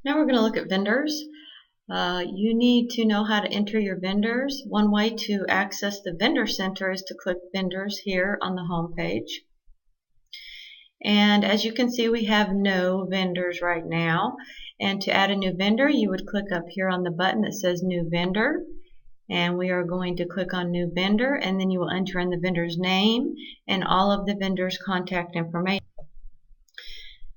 Now we're going to look at vendors. You need to know how to enter your vendors. One way to access the vendor center is to click vendors here on the home page. And as you can see, we have no vendors right now. And to add a new vendor, you would click up here on the button that says new vendor. And we are going to click on new vendor, and then you will enter in the vendor's name and all of the vendor's contact information.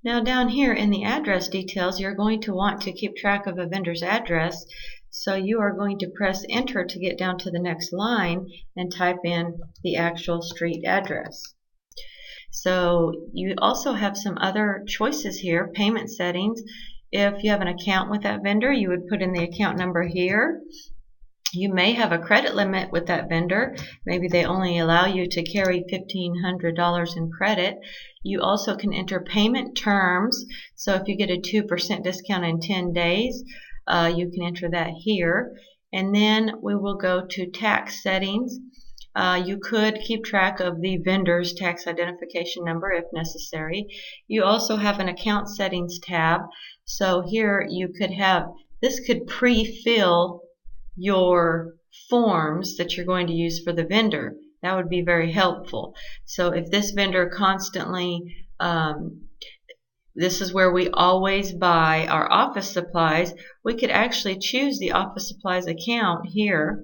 Now down here in the address details, you're going to want to keep track of a vendor's address, so you are going to press enter to get down to the next line and type in the actual street address. So you also have some other choices here. Payment settings. If you have an account with that vendor, you would put in the account number here. You may have a credit limit with that vendor. Maybe they only allow you to carry $1,500 in credit. You also can enter payment terms. So if you get a 2% discount in 10 days, you can enter that here. And then we will go to tax settings. You could keep track of the vendor's tax identification number if necessary. You also have an account settings tab. So here you could have, this could pre-fill your forms that you're going to use for the vendor. That would be very helpful. So if this vendor constantly, this is where we always buy our office supplies, we could actually choose the office supplies account here.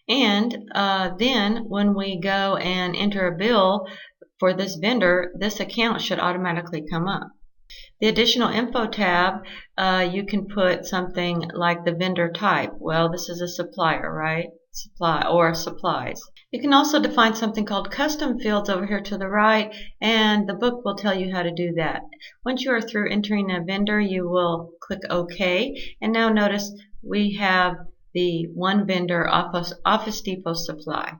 And then when we go and enter a bill for this vendor, this account should automatically come up. The additional info tab, you can put something like the vendor type. Well, this is a supplier, right? Supplies. You can also define something called custom fields over here to the right, and the book will tell you how to do that. Once you are through entering a vendor, you will click OK. And now notice we have the one vendor Office Depot supply.